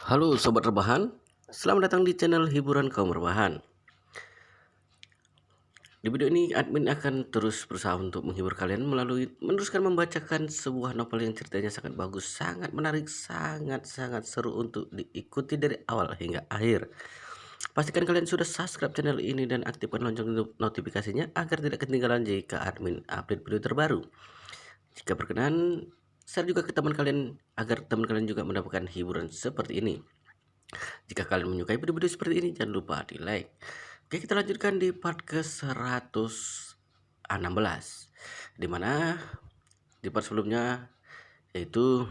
Halo Sobat Rebahan, selamat datang di channel hiburan kaum rebahan. Di video ini admin akan terus berusaha untuk menghibur kalian melalui meneruskan membacakan sebuah novel yang ceritanya sangat bagus, sangat menarik, sangat seru untuk diikuti dari awal hingga akhir. Pastikan kalian sudah subscribe channel ini dan aktifkan lonceng notifikasinya agar tidak ketinggalan jika admin update video terbaru. Jika berkenan, share juga ke teman kalian agar teman kalian juga mendapatkan hiburan seperti ini. Jika kalian menyukai video-video seperti ini, jangan lupa di like. Oke, kita lanjutkan di part ke 116, dimana di part sebelumnya, yaitu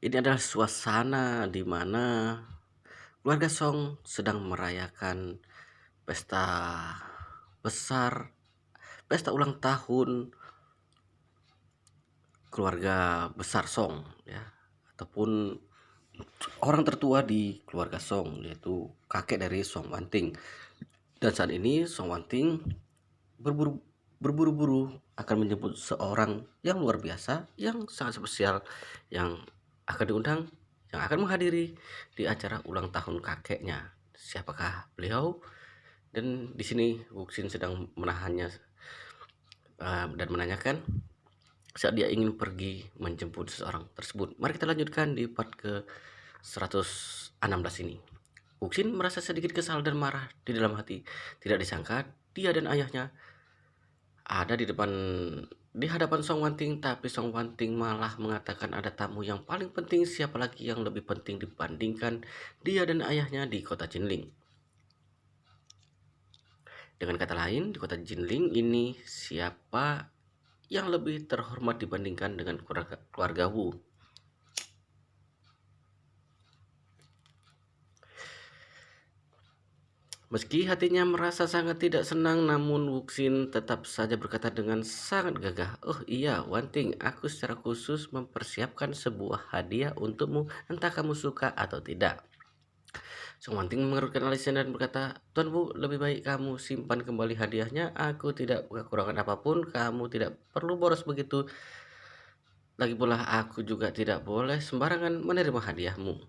ini adalah suasana dimana keluarga Song sedang merayakan pesta besar, pesta ulang tahun keluarga besar Song, ya, ataupun orang tertua di keluarga Song, yaitu kakek dari Song Wanting. Dan saat ini Song Wanting berburu-buru akan menjemput seorang yang luar biasa, yang sangat spesial, yang akan diundang, yang akan menghadiri di acara ulang tahun kakeknya. Siapakah beliau? Dan di sini Wuxin sedang menahannya dan menanyakan saat dia ingin pergi menjemput seseorang tersebut. Mari kita lanjutkan di part ke 116 ini. Wuxin merasa sedikit kesal dan marah di dalam hati. Tidak disangka dia dan ayahnya ada di hadapan Song Wanting, tapi Song Wanting malah mengatakan ada tamu yang paling penting, siapa lagi yang lebih penting dibandingkan dia dan ayahnya di kota Jinling. Dengan kata lain, di kota Jinling ini siapa yang lebih terhormat dibandingkan dengan keluarga Wu. Meski hatinya merasa sangat tidak senang, namun Wuxin tetap saja berkata dengan sangat gagah, "Oh iya, Wanting, aku secara khusus mempersiapkan sebuah hadiah untukmu, entah kamu suka atau tidak." Song Wanting mengerutkan alisnya dan berkata, "Tuan Bu, lebih baik kamu simpan kembali hadiahnya. Aku tidak kekurangan apapun, kamu tidak perlu boros begitu. Lagi pula aku juga tidak boleh sembarangan menerima hadiahmu."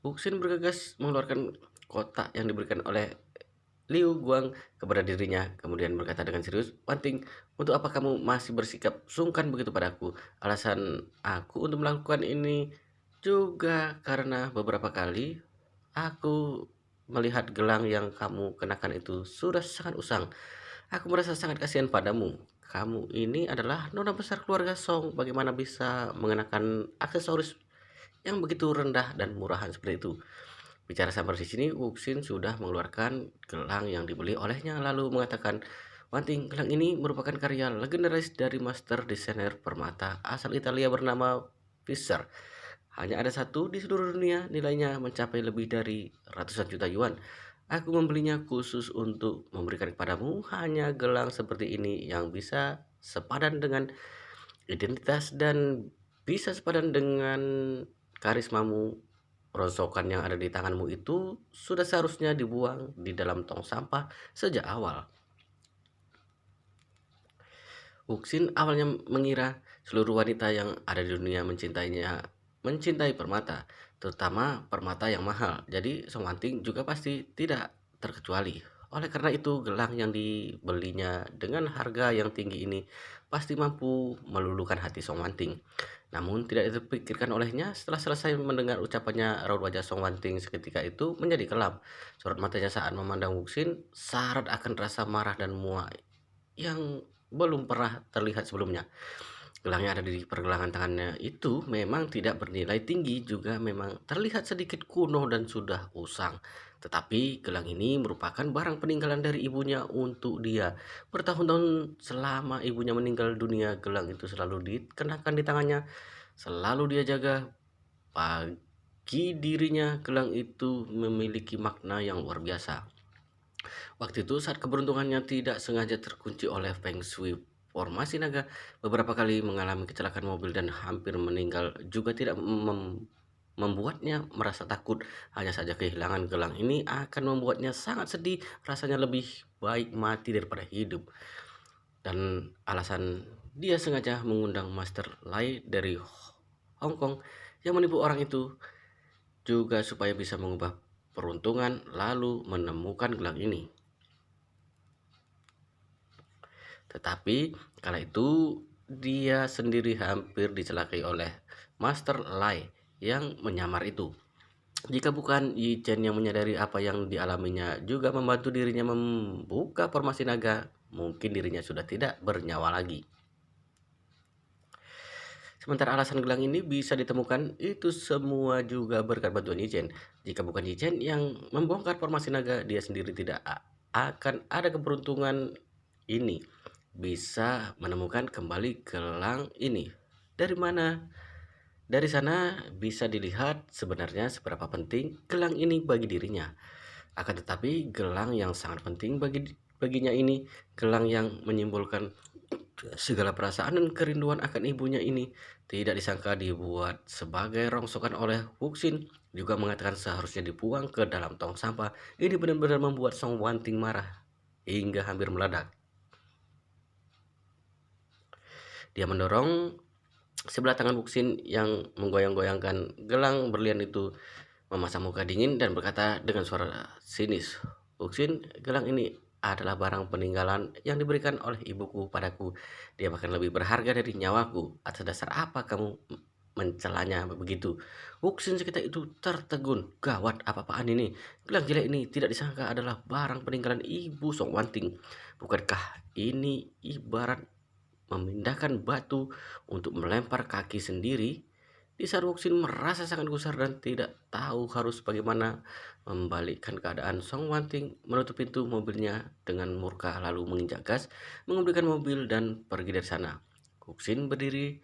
Wuxin bergegas mengeluarkan kotak yang diberikan oleh Liu Guang kepada dirinya, kemudian berkata dengan serius, "Wanting, untuk apa kamu masih bersikap sungkan begitu padaku? Alasan aku untuk melakukan ini juga karena beberapa kali aku melihat gelang yang kamu kenakan itu sudah sangat usang. Aku merasa sangat kasihan padamu. Kamu ini adalah nona besar keluarga Song. Bagaimana bisa mengenakan aksesoris yang begitu rendah dan murahan seperti itu?" Bicara sampai di sini, Wuxin sudah mengeluarkan gelang yang dibeli olehnya lalu mengatakan, "Wanting, gelang ini merupakan karya legendaris dari master desainer permata asal Italia bernama Fischer. Hanya ada satu di seluruh dunia, nilainya mencapai lebih dari ratusan juta yuan. Aku membelinya khusus untuk memberikan kepadamu. Hanya gelang seperti ini yang bisa sepadan dengan identitas dan bisa sepadan dengan karismamu. Rongsokan yang ada di tanganmu itu sudah seharusnya dibuang di dalam tong sampah sejak awal." Wuxin awalnya mengira seluruh wanita yang ada di dunia mencintai permata, terutama permata yang mahal. Jadi Song Wanting juga pasti tidak terkecuali. Oleh karena itu, gelang yang dibelinya dengan harga yang tinggi ini pasti mampu meluluhkan hati Song Wanting. Namun tidak terpikirkan olehnya, setelah selesai mendengar ucapannya, raut wajah Song Wanting seketika itu menjadi kelam. Sorot matanya saat memandang Wuxin syarat akan rasa marah dan muak yang belum pernah terlihat sebelumnya. Gelang yang ada di pergelangan tangannya itu memang tidak bernilai tinggi, juga memang terlihat sedikit kuno dan sudah usang. Tetapi gelang ini merupakan barang peninggalan dari ibunya untuk dia. Bertahun-tahun selama ibunya meninggal dunia, gelang itu selalu dikenakan di tangannya, selalu dia jaga. Bagi dirinya, gelang itu memiliki makna yang luar biasa. Waktu itu saat keberuntungannya tidak sengaja terkunci oleh Feng Shui formasi naga, beberapa kali mengalami kecelakaan mobil dan hampir meninggal juga tidak membuatnya merasa takut. Hanya saja kehilangan gelang ini akan membuatnya sangat sedih, rasanya lebih baik mati daripada hidup. Dan alasan dia sengaja mengundang Master Lai dari Hong Kong yang menipu orang itu juga supaya bisa mengubah peruntungan lalu menemukan gelang ini. Tetapi kala itu dia sendiri hampir dicelakai oleh Master Lai yang menyamar itu. Jika bukan Yi Chen yang menyadari apa yang dialaminya juga membantu dirinya membuka formasi naga, mungkin dirinya sudah tidak bernyawa lagi. Sementara alasan gelang ini bisa ditemukan itu semua juga berkat bantuan Yi Chen. Jika bukan Yi Chen yang membongkar formasi naga, dia sendiri tidak akan ada keberuntungan ini bisa menemukan kembali gelang ini. Dari mana? Dari sana bisa dilihat sebenarnya seberapa penting gelang ini bagi dirinya. Akan tetapi gelang yang sangat penting baginya ini, gelang yang menyimbolkan segala perasaan dan kerinduan akan ibunya ini, tidak disangka dibuat sebagai rongsokan oleh Wuxin, juga mengatakan seharusnya dibuang ke dalam tong sampah. Ini benar-benar membuat Song Wanting marah hingga hampir meledak. Dia mendorong sebelah tangan Wuxin yang menggoyang-goyangkan gelang berlian itu, memasang muka dingin dan berkata dengan suara sinis, "Wuxin, gelang ini adalah barang peninggalan yang diberikan oleh ibuku padaku. Dia bahkan lebih berharga dari nyawaku. Atas dasar apa kamu mencelanya begitu?" Wuxin sekitar itu tertegun. Gawat, apa-apaan ini? Gelang jelek ini tidak disangka adalah barang peninggalan ibu Song Wanting. Bukankah ini ibarat memindahkan batu untuk melempar kaki sendiri? Di saat Wuxin merasa sangat gusar dan tidak tahu harus bagaimana membalikkan keadaan, Song Wanting menutup pintu mobilnya dengan murka lalu menginjak gas, mengemudikan mobil dan pergi dari sana. Wuxin berdiri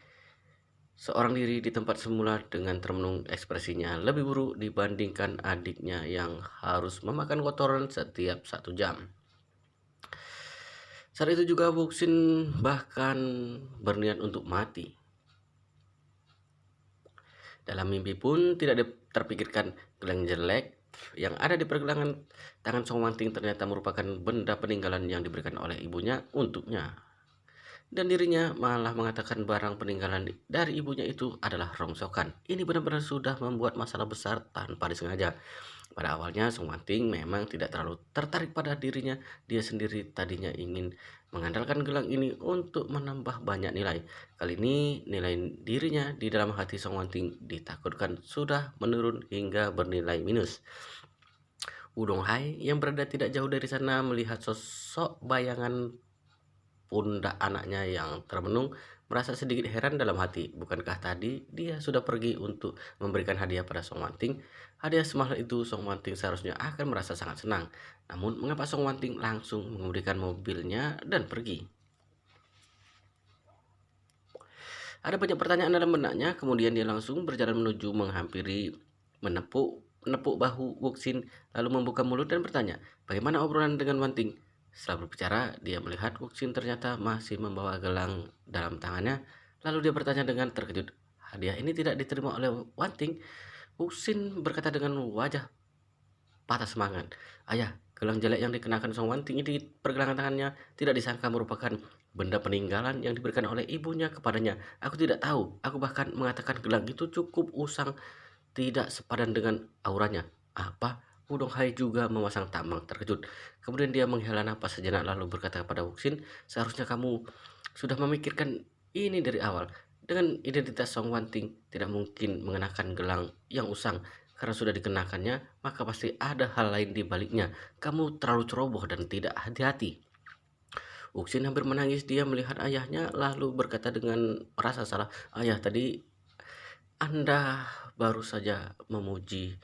seorang diri di tempat semula dengan termenung, ekspresinya lebih buruk dibandingkan adiknya yang harus memakan kotoran setiap 1 jam. Saat itu juga Wuxin bahkan berniat untuk mati. Dalam mimpi pun tidak terpikirkan gelang jelek yang ada di pergelangan tangan Song Wanting ternyata merupakan benda peninggalan yang diberikan oleh ibunya untuknya. Dan dirinya malah mengatakan barang peninggalan dari ibunya itu adalah rongsokan. Ini benar-benar sudah membuat masalah besar tanpa disengaja. Pada awalnya Song Wanting memang tidak terlalu tertarik pada dirinya. Dia sendiri tadinya ingin mengandalkan gelang ini untuk menambah banyak nilai. Kali ini nilai dirinya di dalam hati Song Wanting ditakutkan sudah menurun hingga bernilai minus. Wudong Hai yang berada tidak jauh dari sana melihat sosok bayangan pundak anaknya yang termenung, merasa sedikit heran dalam hati. Bukankah tadi dia sudah pergi untuk memberikan hadiah pada Song Wanting? Hadiah semahal itu Song Wanting seharusnya akan merasa sangat senang. Namun mengapa Song Wanting langsung mengemudikan mobilnya dan pergi? Ada banyak pertanyaan dalam benaknya, kemudian dia langsung berjalan menuju menghampiri, menepuk bahu Wuxin, lalu membuka mulut dan bertanya, "Bagaimana obrolan dengan Wanting?" Setelah berbicara, dia melihat Wuxin ternyata masih membawa gelang dalam tangannya, lalu dia bertanya dengan terkejut, "Hadiah ini tidak diterima oleh Wanting?" Wuxin berkata dengan wajah patah semangat, "Ayah, gelang jelek yang dikenakan Song Wanting di pergelangan tangannya tidak disangka merupakan benda peninggalan yang diberikan oleh ibunya kepadanya. Aku tidak tahu. Aku bahkan mengatakan gelang itu cukup usang, tidak sepadan dengan auranya." "Apa?" Wudong Hai juga memasang tameng terkejut. Kemudian dia menghela napas sejenak lalu berkata kepada Wuxin, "Seharusnya kamu sudah memikirkan ini dari awal. Dengan identitas Song Wanting tidak mungkin mengenakan gelang yang usang. Karena sudah dikenakannya, maka pasti ada hal lain di baliknya. Kamu terlalu ceroboh dan tidak hati-hati." Wuxin hampir menangis, dia melihat ayahnya lalu berkata dengan merasa salah, "Ayah, tadi Anda baru saja memuji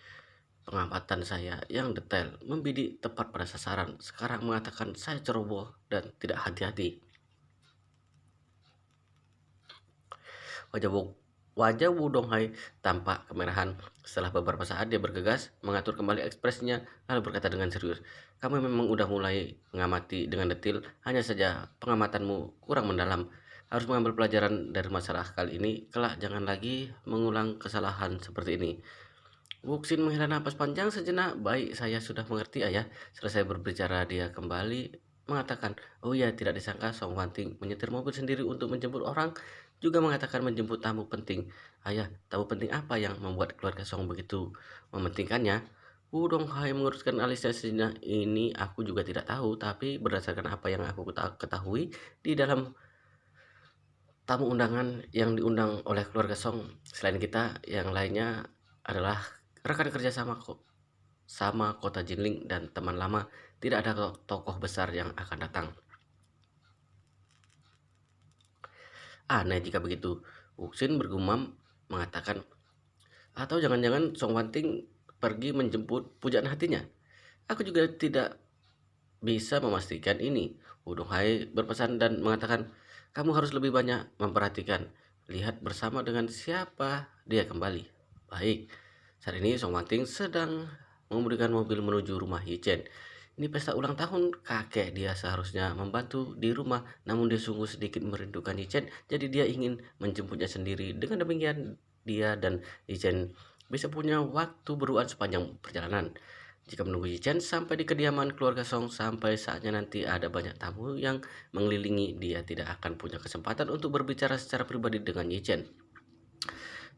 pengamatan saya yang detail, membidik tepat pada sasaran. Sekarang mengatakan saya ceroboh dan tidak hati-hati." Wajah wajah Wudong Hai tampak kemerahan. Setelah beberapa saat dia bergegas mengatur kembali ekspresinya lalu berkata dengan serius, "Kamu memang udah mulai mengamati dengan detil, hanya saja pengamatanmu kurang mendalam. Harus mengambil pelajaran dari masalah kali ini, kelak jangan lagi mengulang kesalahan seperti ini." Wuxin menghela napas panjang sejenak. "Baik, saya sudah mengerti, ayah." Selesai berbicara dia kembali mengatakan, "Oh ya, tidak disangka Song Wanting menyetir mobil sendiri untuk menjemput orang, juga mengatakan menjemput tamu penting. Ayah, tamu penting apa yang membuat keluarga Song begitu mementingkannya?" Wudong Hai menguruskan alisasinya, "Ini aku juga tidak tahu, tapi berdasarkan apa yang aku ketahui, di dalam tamu undangan yang diundang oleh keluarga Song, selain kita, yang lainnya adalah rekan kerja sama kota Jinling dan teman lama. Tidak ada tokoh besar yang akan datang." Aneh jika begitu, Wuxin bergumam mengatakan, "Atau jangan-jangan Song Wanting pergi menjemput pujaan hatinya? Aku juga tidak bisa memastikan ini." Wudong Hai berpesan dan mengatakan, "Kamu harus lebih banyak memperhatikan. Lihat bersama dengan siapa dia kembali." Baik, saat ini Song Wanting sedang mengemudikan mobil menuju rumah Yichen. Ini pesta ulang tahun kakek, dia seharusnya membantu di rumah, namun dia sungguh sedikit merindukan Yichen, jadi dia ingin menjemputnya sendiri. Dengan demikian, dia dan Yichen bisa punya waktu berduaan sepanjang perjalanan. Jika menunggu Yichen sampai di kediaman keluarga Song, sampai saatnya nanti ada banyak tamu yang mengelilingi, dia tidak akan punya kesempatan untuk berbicara secara pribadi dengan Yichen.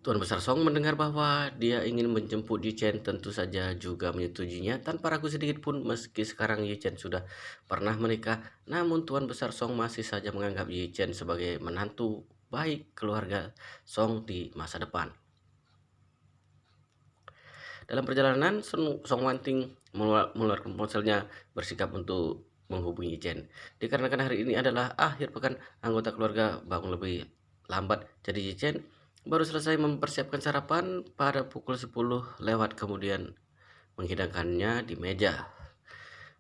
Tuan Besar Song mendengar bahwa dia ingin menjemput Yu Chen, tentu saja juga menyetujuinya tanpa ragu sedikit pun. Meski sekarang Yu Chen sudah pernah menikah, namun Tuan Besar Song masih saja menganggap Yu Chen sebagai menantu baik keluarga Song di masa depan. Dalam perjalanan, Song Wanting mengeluarkan ponselnya, bersikap untuk menghubungi Chen. Dikarenakan hari ini adalah akhir pekan, anggota keluarga bangun lebih lambat, jadi Chen baru selesai mempersiapkan sarapan pada pukul 10 lewat, kemudian menghidangkannya di meja.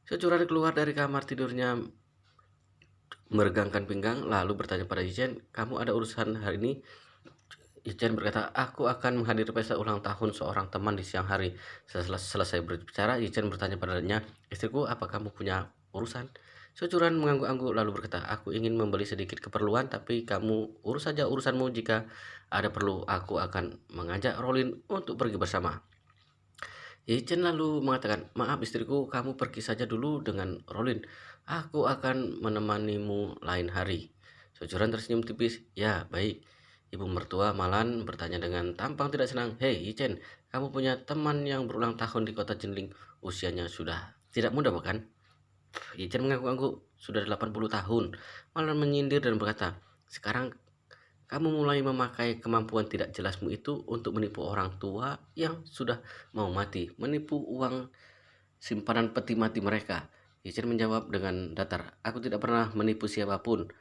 Securan keluar dari kamar tidurnya meregangkan pinggang, lalu bertanya pada Chen, "Kamu ada urusan hari ini?" Ichen berkata, "Aku akan menghadiri pesta ulang tahun seorang teman di siang hari." Setelah selesai berbicara, Ichen bertanya padanya, "Istriku, apa kamu punya urusan?" Securan mengangguk-angguk lalu berkata, "Aku ingin membeli sedikit keperluan, tapi kamu urus saja urusanmu. Jika ada perlu, aku akan mengajak Rolin untuk pergi bersama." Ichen lalu mengatakan, "Maaf istriku, kamu pergi saja dulu dengan Rolin. Aku akan menemanimu lain hari." Securan tersenyum tipis, "Ya, baik." Ibu mertua Malan bertanya dengan tampang tidak senang, "Hei Ichen, kamu punya teman yang berulang tahun di kota Jinling. Usianya sudah tidak muda bukan?" Ichen mengangguk-angguk, "Sudah 80 tahun." Malan menyindir dan berkata, "Sekarang kamu mulai memakai kemampuan tidak jelasmu itu untuk menipu orang tua yang sudah mau mati, menipu uang simpanan peti mati mereka." Ichen menjawab dengan datar, "Aku tidak pernah menipu siapapun."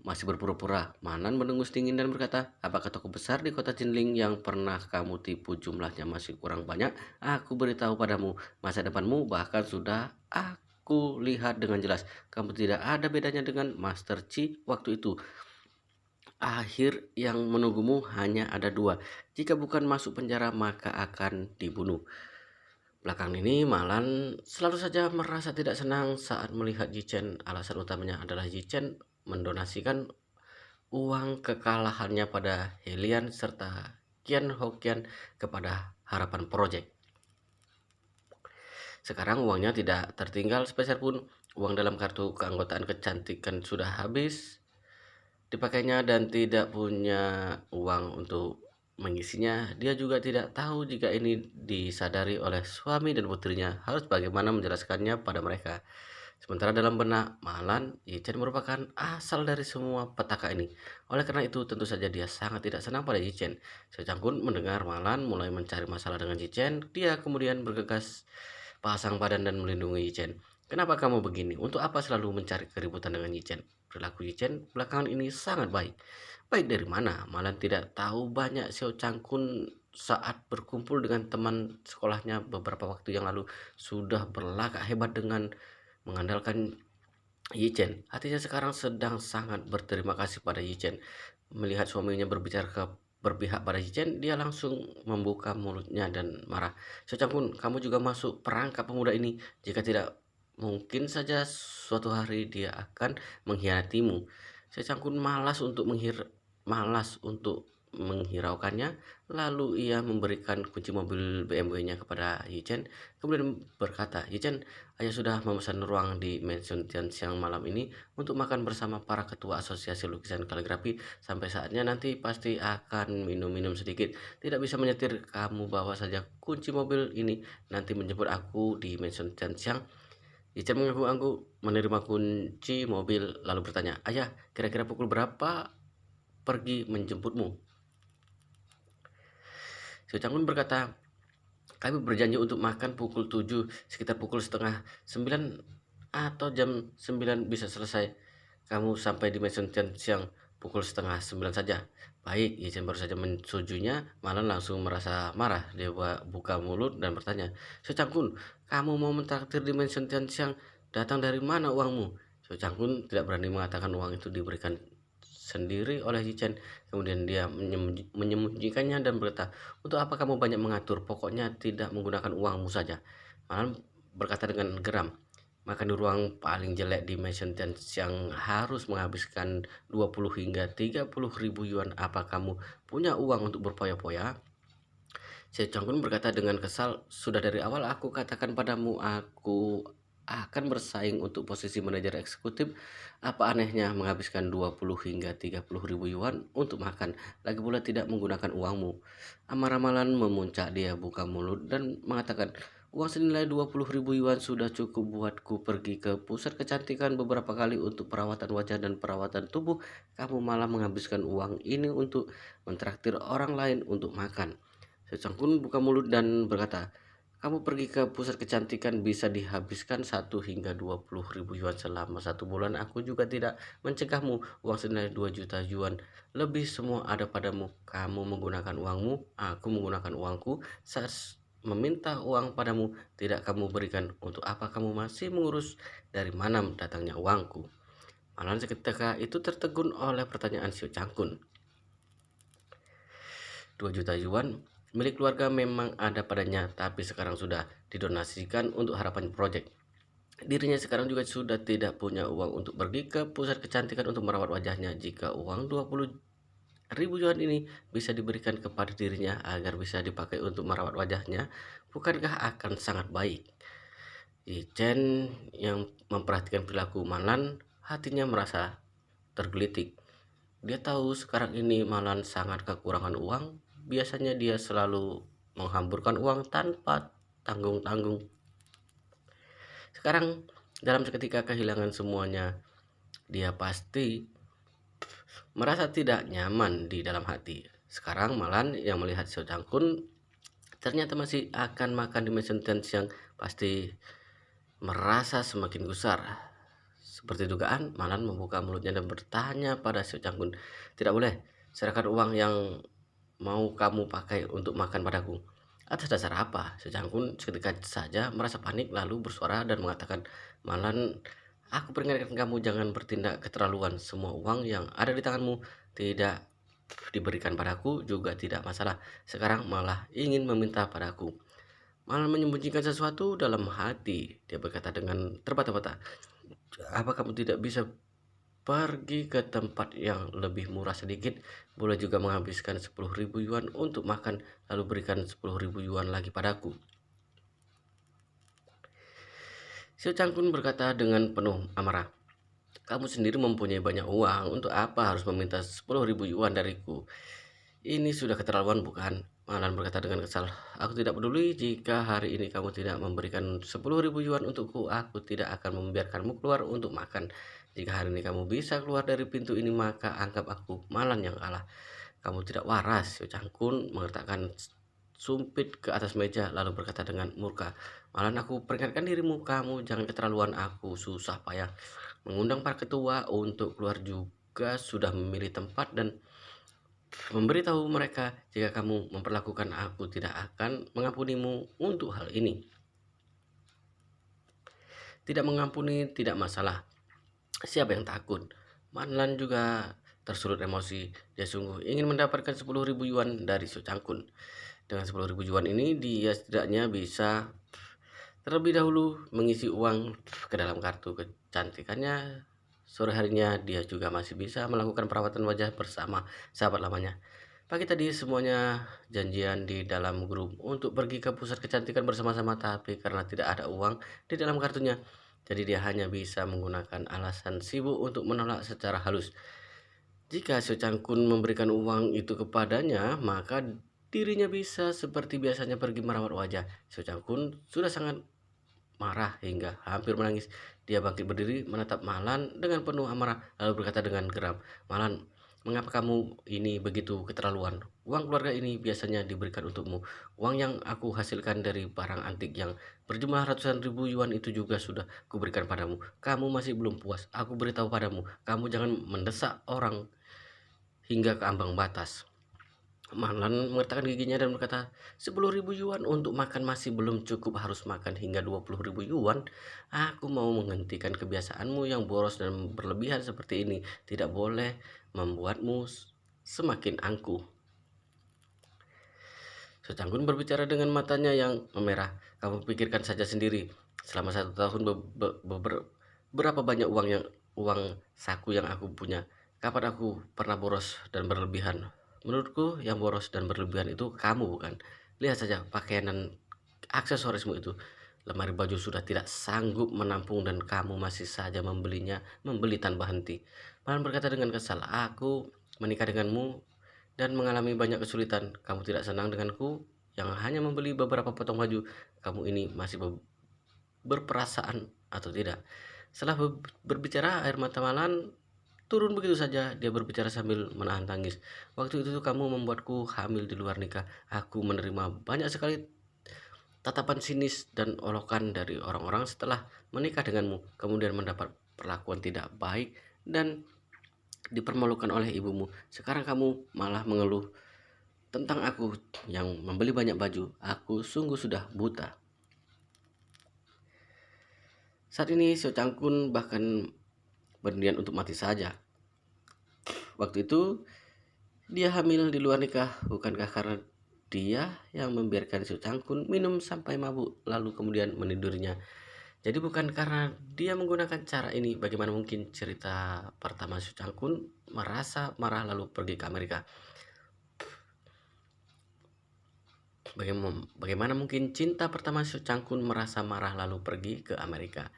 Masih berpura-pura, Manan mendengus dingin dan berkata, "Apakah toko besar di kota Jinling yang pernah kamu tipu jumlahnya masih kurang banyak? Aku beritahu padamu, masa depanmu bahkan sudah aku lihat dengan jelas. Kamu tidak ada bedanya dengan Master Chi waktu itu. Akhir yang menunggumu hanya ada dua. Jika bukan masuk penjara, maka akan dibunuh." Belakang ini, Malan selalu saja merasa tidak senang saat melihat Yichen. Alasan utamanya adalah Yichen mendonasikan uang kekalahannya pada Helian serta Qian Hokian kepada Harapan Project. Sekarang uangnya tidak tertinggal sepeser pun. Uang dalam kartu keanggotaan kecantikan sudah habis dipakainya dan tidak punya uang untuk mengisinya. Dia juga tidak tahu jika ini disadari oleh suami dan putrinya, harus bagaimana menjelaskannya pada mereka. Sementara dalam benak Malan, Yichen merupakan asal dari semua petaka ini. Oleh karena itu, tentu saja dia sangat tidak senang pada Yichen. Secang pun mendengar Malan mulai mencari masalah dengan Yichen, dia kemudian bergegas pasang badan dan melindungi Yichen. "Kenapa kamu begini? Untuk apa selalu mencari keributan dengan Yichen?" Perilaku Yichen belakangan ini sangat baik. Baik dari mana? Malan tidak tahu banyak Xiao Changkun saat berkumpul dengan teman sekolahnya beberapa waktu yang lalu sudah berlagak hebat dengan mengandalkan Yichen. Hatinya sekarang sedang sangat berterima kasih pada Yichen. Melihat suaminya berpihak pada Yichen, dia langsung membuka mulutnya dan marah. "Secangkun, kamu juga masuk perangkap pemuda ini. Jika tidak, mungkin saja suatu hari dia akan mengkhianatimu." Secangkun malas untuk menghiraukannya, lalu ia memberikan kunci mobil BMW-nya kepada Yichen, kemudian berkata, "Yichen, ayah sudah memesan ruang di Mansion Tian siang malam ini untuk makan bersama para ketua asosiasi lukisan kaligrafi. Sampai saatnya nanti pasti akan minum-minum sedikit. Tidak bisa menyetir, kamu bawa saja kunci mobil ini, nanti menjemput aku di Mansion Tian siang." Yichen mengangguk-angguk menerima kunci mobil, lalu bertanya, "Ayah, kira-kira pukul berapa pergi menjemputmu?" Si Changgun berkata, "Kami berjanji untuk makan pukul 7, sekitar pukul setengah 9 atau jam 9 bisa selesai. Kamu sampai di Mansion siang pukul setengah 9 saja." "Baik." Yichen baru saja mensetujuinya, Malan langsung merasa marah. Dia buka mulut dan bertanya, "Si Changgun, kamu mau mentraktir di Mansion siang, datang dari mana uangmu?" Si Changgun tidak berani mengatakan uang itu diberikan sendiri oleh Yichen. Kemudian dia menyembunyikannya dan berkata, "Untuk apa kamu banyak mengatur? Pokoknya tidak menggunakan uangmu saja." Malan berkata dengan geram, "Makan di ruang paling jelek di Mansion yang harus menghabiskan 20 hingga 30 ribu yuan. Apa kamu punya uang untuk berfoya-foya?" Si Changkun berkata dengan kesal, "Sudah dari awal aku katakan padamu, aku akan bersaing untuk posisi manajer eksekutif. Apa anehnya menghabiskan 20 hingga 30 ribu yuan untuk makan, lagi pula tidak menggunakan uangmu?" Amarah Malan memuncak, dia buka mulut dan mengatakan, "Uang senilai 20 ribu yuan sudah cukup buatku pergi ke pusat kecantikan beberapa kali untuk perawatan wajah dan perawatan tubuh. Kamu malah menghabiskan uang ini untuk mentraktir orang lain untuk makan." Secang pun buka mulut dan berkata, "Kamu pergi ke pusat kecantikan bisa dihabiskan 1 hingga 20 ribu yuan selama 1 bulan. Aku juga tidak mencegahmu. Uang senilai 2 juta yuan lebih semua ada padamu. Kamu menggunakan uangmu, aku menggunakan uangku. Saat meminta uang padamu, tidak kamu berikan. Untuk apa kamu masih mengurus dari mana datangnya uangku?" Malah seketika itu tertegun oleh pertanyaan Xiu Changkun. 2 juta yuan milik keluarga memang ada padanya, tapi sekarang sudah didonasikan untuk harapan proyek. Dirinya sekarang juga sudah tidak punya uang untuk pergi ke pusat kecantikan untuk merawat wajahnya. Jika uang 20 ribu yuan ini bisa diberikan kepada dirinya agar bisa dipakai untuk merawat wajahnya, bukankah akan sangat baik? Yichen yang memperhatikan perilaku Malan, hatinya merasa tergelitik. Dia tahu sekarang ini Malan sangat kekurangan uang. Biasanya dia selalu menghamburkan uang tanpa tanggung-tanggung. Sekarang dalam seketika kehilangan semuanya, dia pasti merasa tidak nyaman di dalam hati. Sekarang Malan yang melihat Xiao Changkun ternyata masih akan makan di Mansion yang pasti merasa semakin gusar. Seperti dugaan, Malan membuka mulutnya dan bertanya pada Xiao Changkun, "Tidak boleh, serahkan uang yang mau kamu pakai untuk makan padaku." "Atas dasar apa?" Xiao Changkun seketika saja merasa panik lalu bersuara dan mengatakan, "Malan, aku peringatkan kamu jangan bertindak keterlaluan. Semua uang yang ada di tanganmu tidak diberikan padaku juga tidak masalah. Sekarang malah ingin meminta padaku." Malan menyembunyikan sesuatu dalam hati. Dia berkata dengan terbata-bata, "Apa kamu tidak bisa pergi ke tempat yang lebih murah sedikit? Boleh juga menghabiskan 10 ribu yuan untuk makan, lalu berikan 10 ribu yuan lagi padaku." Xiao Changkun berkata dengan penuh amarah, "Kamu sendiri mempunyai banyak uang, untuk apa harus meminta 10 ribu yuan dariku? Ini sudah keterlaluan, bukan?" Malan berkata dengan kesal, "Aku tidak peduli jika hari ini kamu tidak memberikan 10 ribu yuan untukku. Aku tidak akan membiarkanmu keluar untuk makan. Jika hari ini kamu bisa keluar dari pintu ini, maka anggap aku Malan yang kalah." "Kamu tidak waras." Xiao Changkun meletakkan sumpit ke atas meja lalu berkata dengan murka, "Malan, aku peringatkan dirimu, kamu jangan keterlaluan. Aku susah payah mengundang para ketua untuk keluar, juga sudah memilih tempat dan memberitahu mereka. Jika kamu memperlakukan aku, tidak akan mengampunimu untuk hal ini." Tidak mengampuni tidak masalah. Siapa yang takut? Manlan juga tersulut emosi. Dia sungguh ingin mendapatkan 10 ribu yuan dari Su Changkun. Dengan 10 ribu yuan ini, dia setidaknya bisa terlebih dahulu mengisi uang ke dalam kartu kecantikannya. Sore harinya dia juga masih bisa melakukan perawatan wajah bersama sahabat lamanya. Pagi tadi semuanya janjian di dalam grup untuk pergi ke pusat kecantikan bersama-sama, tapi karena tidak ada uang di dalam kartunya, jadi dia hanya bisa menggunakan alasan sibuk untuk menolak secara halus. Jika Su Changkun memberikan uang itu kepadanya, maka dirinya bisa seperti biasanya pergi merawat wajah. Su Changkun sudah sangat marah hingga hampir menangis. Dia bangkit berdiri, menatap Malan dengan penuh amarah, lalu berkata dengan geram, "Malan, mengapa kamu ini begitu keterlaluan? Uang keluarga ini biasanya diberikan untukmu. Uang yang aku hasilkan dari barang antik yang berjumlah ratusan ribu yuan itu juga sudah kuberikan padamu. Kamu masih belum puas? Aku beritahu padamu, kamu jangan mendesak orang hingga ke ambang batas." Marlan mengatakan giginya dan berkata, 10.000 yuan untuk makan masih belum cukup, harus makan hingga 20.000 yuan. Aku mau menghentikan kebiasaanmu yang boros dan berlebihan seperti ini. Tidak boleh membuatmu semakin angkuh. Secanggun berbicara dengan matanya yang memerah. Kamu pikirkan saja sendiri. Selama 1 tahun berapa banyak uang saku yang aku punya. Kapan aku pernah boros dan berlebihan? Menurutku yang boros dan berlebihan itu kamu, bukan? Lihat saja pakaian dan aksesorismu itu. Lemari baju sudah tidak sanggup menampung dan kamu masih saja membeli tanpa henti. Malan berkata dengan kesal, aku menikah denganmu dan mengalami banyak kesulitan. Kamu tidak senang denganku yang hanya membeli beberapa potong baju. Kamu ini masih berperasaan atau tidak? Setelah berbicara, air mata Malan turun begitu saja. Dia berbicara sambil menahan tangis. Waktu itu kamu membuatku hamil di luar nikah. Aku menerima banyak sekali tatapan sinis dan olokan dari orang-orang setelah menikah denganmu. Kemudian mendapat perlakuan tidak baik dan dipermalukan oleh ibumu. Sekarang kamu malah mengeluh tentang aku yang membeli banyak baju. Aku sungguh sudah buta. Saat ini Sio Changkun bahkan berniat untuk mati saja. Waktu itu dia hamil di luar nikah. Bukankah karena dia yang membiarkan Sio Changkun minum sampai mabuk lalu kemudian menidurinya? Jadi bukan karena dia menggunakan cara ini. Bagaimana mungkin cerita pertama Sio Changkun merasa marah lalu pergi ke Amerika? Bagaimana mungkin cinta pertama Sio Changkun merasa marah lalu pergi ke Amerika?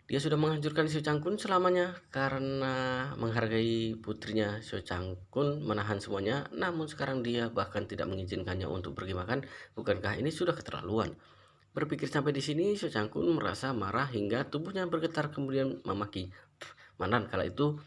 Dia sudah menghancurkan Sio Changkun selamanya karena menghargai putrinya. Sio Changkun menahan semuanya, namun sekarang dia bahkan tidak mengizinkannya untuk pergi makan. Bukankah ini sudah keterlaluan? Berpikir sampai di sini, Sio Changkun merasa marah hingga tubuhnya bergetar kemudian memaki. Manan, kala itu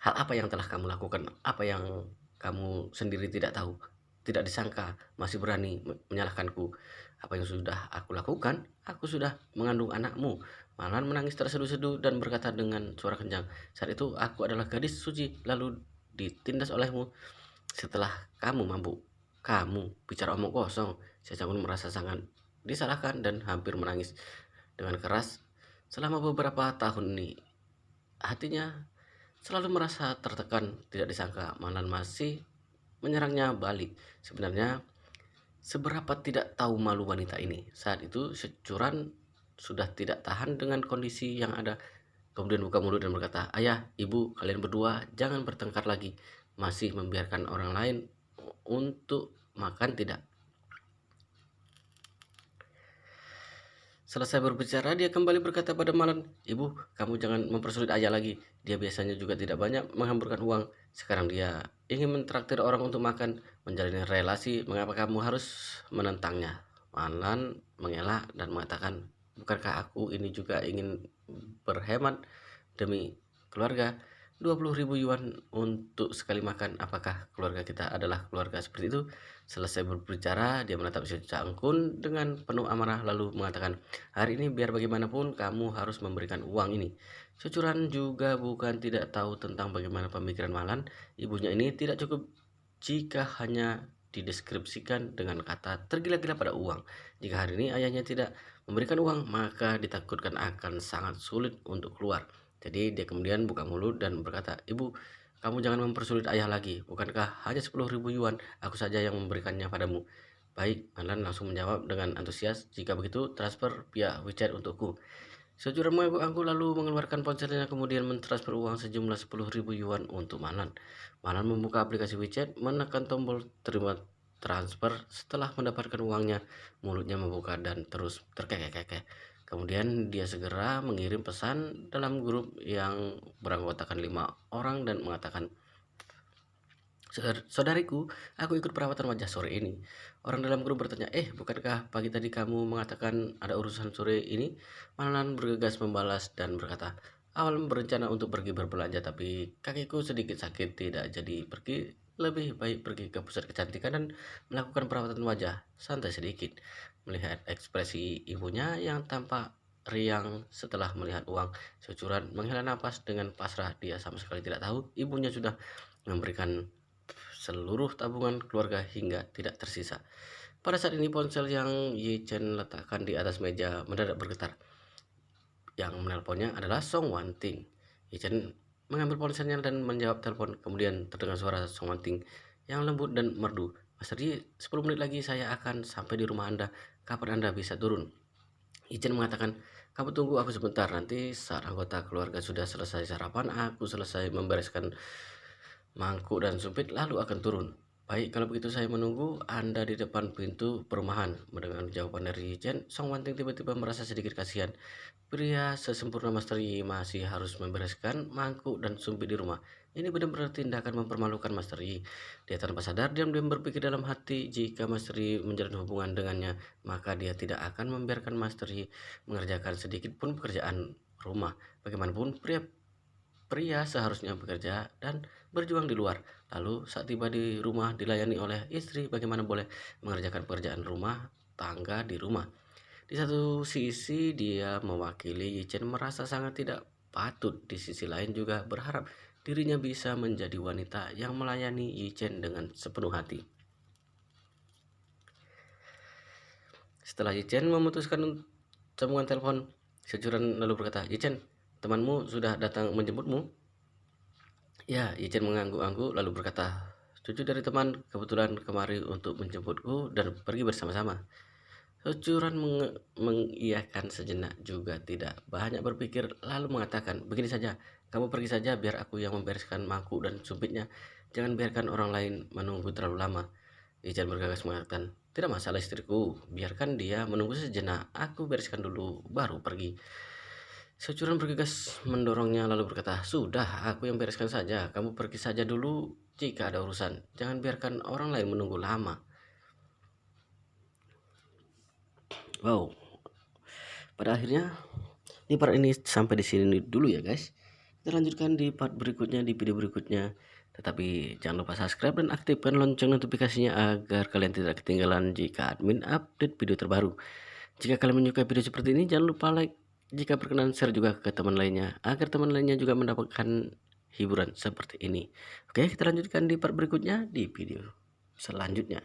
hal apa yang telah kamu lakukan? Apa yang kamu sendiri tidak tahu? Tidak disangka masih berani menyalahkanku. Apa yang sudah aku lakukan? Aku sudah mengandung anakmu. Malan menangis terseduh-seduh dan berkata dengan suara kencang, saat itu aku adalah gadis suci lalu ditindas olehmu setelah kamu mabuk. Kamu bicara omong kosong. Saya pun merasa sangat disalahkan dan hampir menangis dengan keras. Selama beberapa tahun ini hatinya selalu merasa tertekan. Tidak disangka Malan masih menyerangnya balik. Sebenarnya seberapa tidak tahu malu wanita ini. Saat itu Securan sudah tidak tahan dengan kondisi yang ada. Kemudian buka mulut dan berkata, ayah, ibu, kalian berdua jangan bertengkar lagi. Masih membiarkan orang lain untuk makan tidak? Selesai berbicara, dia kembali berkata pada Malan, ibu, kamu jangan mempersulit ayah lagi. Dia biasanya juga tidak banyak menghamburkan uang. Sekarang dia ingin mentraktir orang untuk makan, menjalin relasi. Mengapa kamu harus menentangnya? Malan mengelak dan mengatakan, bukankah aku ini juga ingin berhemat demi keluarga? 20.000 yuan untuk sekali makan. Apakah keluarga kita adalah keluarga seperti itu? Selesai berbicara, dia menatap si Cangkun dengan penuh amarah lalu mengatakan, hari ini biar bagaimanapun kamu harus memberikan uang ini. Cucuran juga bukan tidak tahu tentang bagaimana pemikiran Malan. Ibunya ini tidak cukup jika hanya dideskripsikan dengan kata tergila-gila pada uang. Jika hari ini ayahnya tidak memberikan uang, maka ditakutkan akan sangat sulit untuk keluar. Jadi dia kemudian buka mulut dan berkata, ibu, kamu jangan mempersulit ayah lagi. Bukankah hanya 10.000 yuan? Aku saja yang memberikannya padamu. Baik, Malan langsung menjawab dengan antusias. Jika begitu, transfer via WeChat untukku. Seorang mengangguk-angguk lalu mengeluarkan ponselnya kemudian mentransfer uang sejumlah 10.000 yuan untuk Manan. Manan membuka aplikasi WeChat, menekan tombol terima transfer. Setelah mendapatkan uangnya, mulutnya membuka dan terus terkekeh-kekeh. Kemudian dia segera mengirim pesan dalam grup yang beranggotakan 5 orang dan mengatakan, Saudariku, aku ikut perawatan wajah sore ini. Orang dalam grup bertanya, bukankah pagi tadi kamu mengatakan ada urusan sore ini? Manan bergegas membalas dan berkata, awal berencana untuk pergi berbelanja, tapi kakiku sedikit sakit, tidak jadi pergi. Lebih baik pergi ke pusat kecantikan dan melakukan perawatan wajah, santai sedikit. Melihat ekspresi ibunya yang tampak riang setelah melihat uang, Securan menghela napas dengan pasrah. Dia sama sekali tidak tahu ibunya sudah memberikan seluruh tabungan keluarga hingga tidak tersisa. Pada saat ini ponsel yang Yi Chen letakkan di atas meja mendadak bergetar. Yang menelponnya adalah Song Wanting. Yi Chen mengambil ponselnya dan menjawab telepon. Kemudian terdengar suara Song Wanting yang lembut dan merdu. Master Yi, 10 menit lagi saya akan sampai di rumah Anda. Kapan Anda bisa turun? Yi Chen mengatakan, kamu tunggu aku sebentar, nanti saat anggota keluarga sudah selesai sarapan, aku selesai membereskan mangkuk dan sumpit lalu akan turun. Baik, kalau begitu saya menunggu Anda di depan pintu perumahan. Mendengar jawaban dari Chen, Song Wanting tiba-tiba merasa sedikit kasihan. Pria sesempurna Master Yi masih harus membereskan mangkuk dan sumpit di rumah. Ini benar-benar tindakan mempermalukan Master Yi. Dia tanpa sadar diam-diam berpikir dalam hati, jika Master Yi menjalin hubungan dengannya, maka dia tidak akan membiarkan Master Yi mengerjakan sedikit pun pekerjaan rumah. Bagaimanapun, pria seharusnya bekerja dan berjuang di luar. Lalu saat tiba di rumah dilayani oleh istri, bagaimana boleh mengerjakan pekerjaan rumah tangga di rumah. Di satu sisi dia mewakili Yi Chen merasa sangat tidak patut, di sisi lain juga berharap dirinya bisa menjadi wanita yang melayani Yi Chen dengan sepenuh hati. Setelah Yi Chen memutuskan sambungan telepon, Securan lalu berkata, Yi Chen, temanmu sudah datang menjemputmu? Ya, Yi Chen mengangguk-angguk lalu berkata, cucu dari teman kebetulan kemari untuk menjemputku dan pergi bersama-sama. Securan mengiyakan sejenak juga tidak banyak berpikir lalu mengatakan, begini saja, kamu pergi saja biar aku yang membereskan mangkuk dan sumpitnya. Jangan biarkan orang lain menunggu terlalu lama. Yi Chen bergegas mengatakan, tidak masalah istriku, biarkan dia menunggu sejenak, aku bereskan dulu baru pergi. Securan bergegas mendorongnya lalu berkata, sudah, aku yang bereskan saja, kamu pergi saja dulu jika ada urusan. Jangan biarkan orang lain menunggu lama. Wow, pada akhirnya di part ini sampai di sini dulu ya guys. Kita lanjutkan di part berikutnya, di video berikutnya. Tetapi jangan lupa subscribe dan aktifkan lonceng notifikasinya agar kalian tidak ketinggalan jika admin update video terbaru. Jika kalian menyukai video seperti ini, jangan lupa like. Jika berkenan, share juga ke teman lainnya agar teman lainnya juga mendapatkan hiburan seperti ini. Oke, kita lanjutkan di part berikutnya di video selanjutnya.